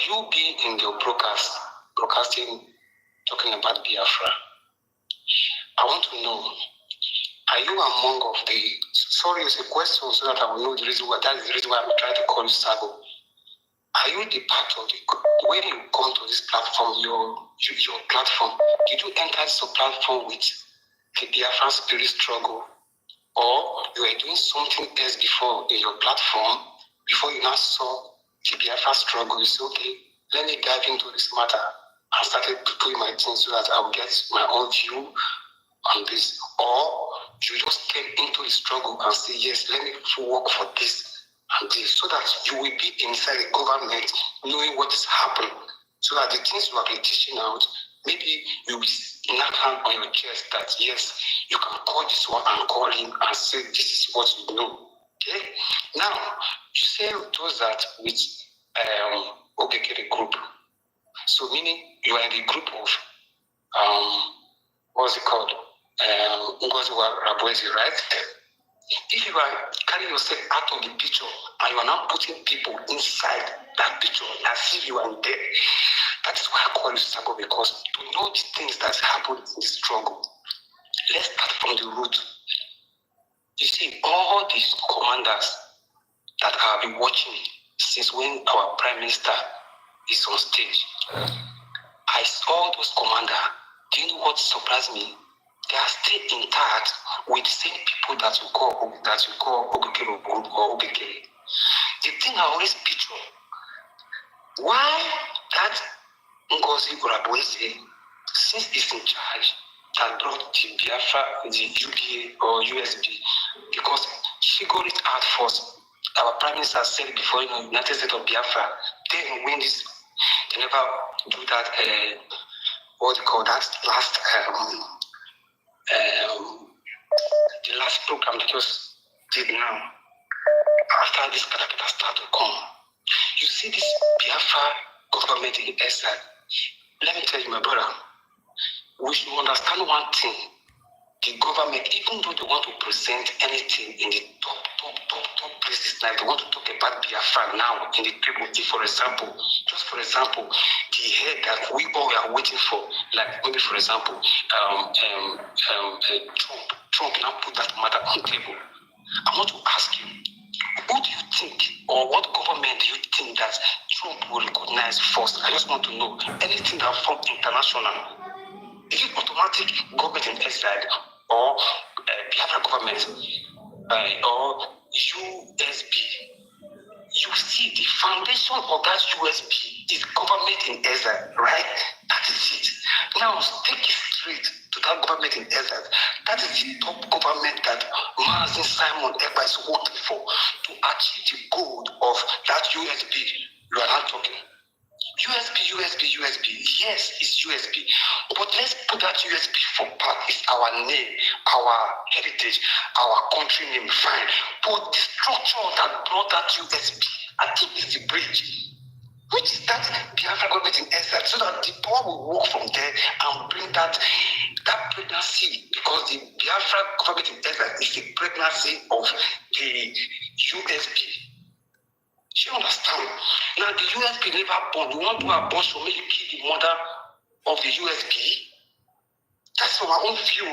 you be in the broadcasting, talking about Biafra, I want to know, are you among of the, sorry, it's a question so that I will know the reason why, that is the reason why I'm trying to call you Sabo. Are you the part of the, when you come to this platform, your platform, did you enter this platform with the Biafran spirit struggle, or you were doing something else before in your platform, before you now saw the Biafran struggle? You said, okay, let me dive into this matter. I started doing my thing so that I will get my own view on this. Or you just came into the struggle and say, yes, let me work for this and this, so that you will be inside the government knowing what is happening, so that the things you have been teaching out, maybe you'll be knock hand on your chest that yes, you can call this one and call him and say this is what you know. Okay? Now, you say those that with Obekere group. So meaning you are in the group of what's it called? Ngozi Rabuezi, right? If you are carrying yourself out of the picture and you are now putting people inside that picture as if you are there, that is why I call you Sabo, because to know the things that happen in the struggle. Let's start from the root. You see, all these commanders that I have been watching since when our Prime Minister is on stage, I saw those commanders. Do you know what surprised me? They are still intact with the same people that you call Obekere or Obekere. The thing I always picture, why that Ngozi Rabuezi, since he's in charge, that brought the Biafra, the UBA or USB, because she got it out first. Our Prime Minister said before, United States of Biafra, then when this, they never do that, what they call that last, the last program that just did now, after this caterpillar started to come. You see this Biafra government in exile. Let me tell you, my brother, we should understand one thing. The government, even though they want to present anything in the top places, like they want to talk about Biafra now in the people, for example, the head that we all are waiting for, like maybe for example, Trump now put that matter on the table. I want to ask you, who do you think, or what government do you think that Trump will recognize first? I just want to know anything that from international. Is it automatic government in exile or Biafra government or USB? You see, the foundation of that USB is government in exile, right? That is it. Now, take it straight to that government in exile. That is the top government that Mazin Simon Ekpa is working for to achieve the goal of that USB you are not talking. USB. Yes, it's USB. But let's put that USB for part. It's our name, our heritage, our country name, fine. But the structure that brought that USB, I think it's the bridge. Which is that Biafra government in exile, so that the power will work from there and bring that pregnancy, because the Biafra government in exile is the pregnancy of the USB. You understand? Now the USB never born. You want to abort, so maybe kill the mother of the USB. That's our own view.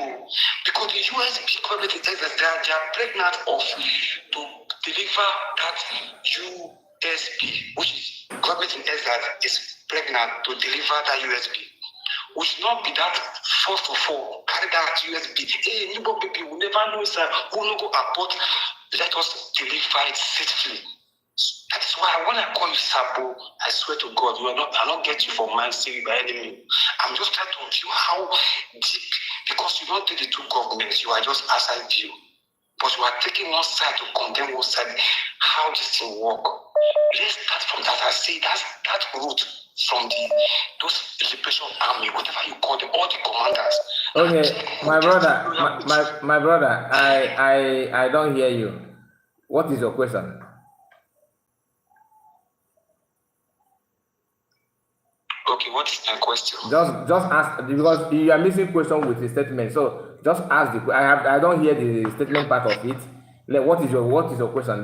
Because the USB government in exile, they are pregnant of to deliver that USB, which is government in exile is pregnant to deliver that USB. We should not be that first of all, carry that USB. Hey, neighbor baby, we never know, sir. We will not go abort. Let us deliver it safely. That is why when I call you Sabo, I swear to God, I don't get you for my sake by any means. I'm just trying to view how deep, because you don't do the two governments, you are just outside view. But you are taking one side to condemn one side, how this thing work. Let's start from that. I say that route from those liberation army, whatever you call them, all the commanders. Okay, my brother, my brother, I don't hear you. What is your question? Okay, what is my question? Just ask, because you are missing question with the statement. So just ask I don't hear the statement part of it. What is your question?